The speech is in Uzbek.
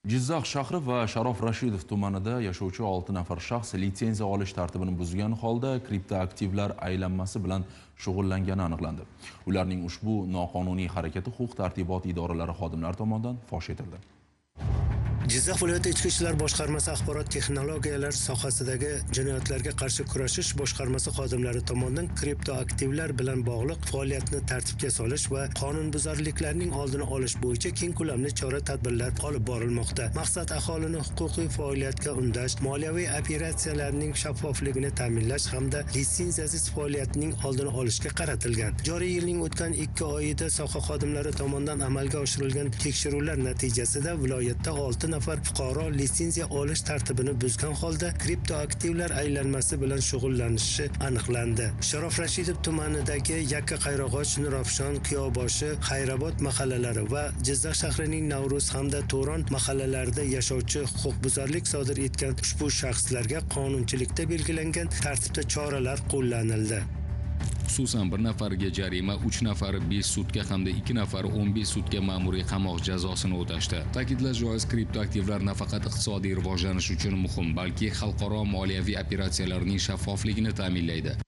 Jizzax shahri va Sharof Rashidov tumanida yashovchi 6 nafar shaxs litsenziya olish tartibini buzgan holda kriptoaktivlar aylanmasi bilan shug'ullangani aniqlandi. Ularning ushbu noqonuniy harakati huquq-tartibot idoralari xodimlari tomonidan fosh etildi. Jizzax viloyati Ichki ishlar boshqarmasi axborot texnologiyalari sohasidagi jinoyatlarga qarshi kurashish boshqarmasi xodimlari tomonidan kriptoaktivlar bilan bog'liq faoliyatni tartibga solish va qonunbuzarliklarning oldini olish bo'yicha keng ko'lamli chora-tadbirlar olib borilmoqda. Maqsad aholini huquqiy faoliyatga undash, moliyaviy operatsiyalarning shaffofligini ta'minlash hamda litsenziyasiz faoliyatning oldini olishga qaratilgan. Joriy yilning o'tgan 2 oyida soha xodimlari tomonidan amalga oshirilgan tekshiruvlar natijasida viloyatda 6 nafar fuqaro litsenziya olish tartibini buzgan holda kriptoaktivlar aylanmasi bilan shug'ullanishi aniqlandi. Sharof Rashidov tumanidagi Yakkaqayrag'och, Nurafshon, Kuyoboshi, Xayrobod mahallalari va Jizzax shahrining Navro'z hamda To'ron mahallalarida yashovchi huquqbuzarlik sodir etgan ushbu shaxslarga qonunchilikda belgilangan tartibda choralar qo'llanildi. Xususan 1 nafariga jarima, 3 nafari 5 sutka hamda 2 nafari 15 sutka ma'muriy qamoq jazosini o'tashdi. Ta'kidlash joiz, kriptoaktivlar nafaqat iqtisodiy rivojlanish uchun muhim, balki xalqaro moliyaviy operatsiyalarning shaffofligini ta'minlaydi.